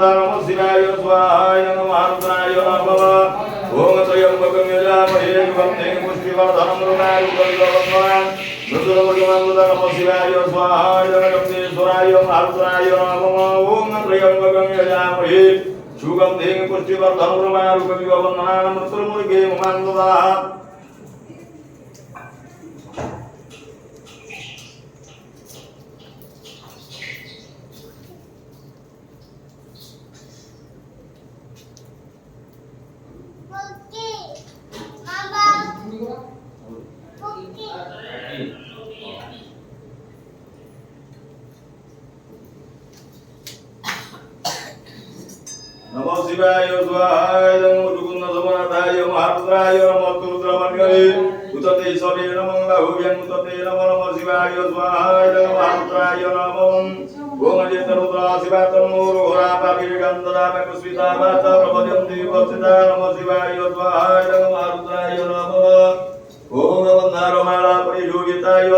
नमः शिवाय स्वाहाय नमः रुद्राय नमः ओम त्र्यंबकं यजामहे सुगन्धिं पुष्टिवर्धनं उर्वारुकविदवन्दनान् मृदुलवर्गमन्दनं नमः शिवाय स्वाहाय नमः जगदीश्वराय नमः रुद्राय नमः ओम त्र्यंबकं यजामहे सुगन्धिं पुष्टिवर्धनं उर्वारुकविदवन्दनान् मृदुलवर्गे मन्ददाः नमो शिवाय स्वाहाय नमो मुकुंद समनाथाय महारुद्राय नमो रुद्रमण्डले उतते सवे नमो बाहुव्यं उतते नमो शिवाय स्वाहाय नमो महारुद्राय नमो ओम जेतरुद्रा शिवातन्नो रोहरा पाविर्गन्धदा पुष्पिता वाचा प्रपद्यन्ति वर्षिता नमो शिवाय स्वाहाय नमो महारुद्राय नमो ओम वन्दारमाला परियोगिताय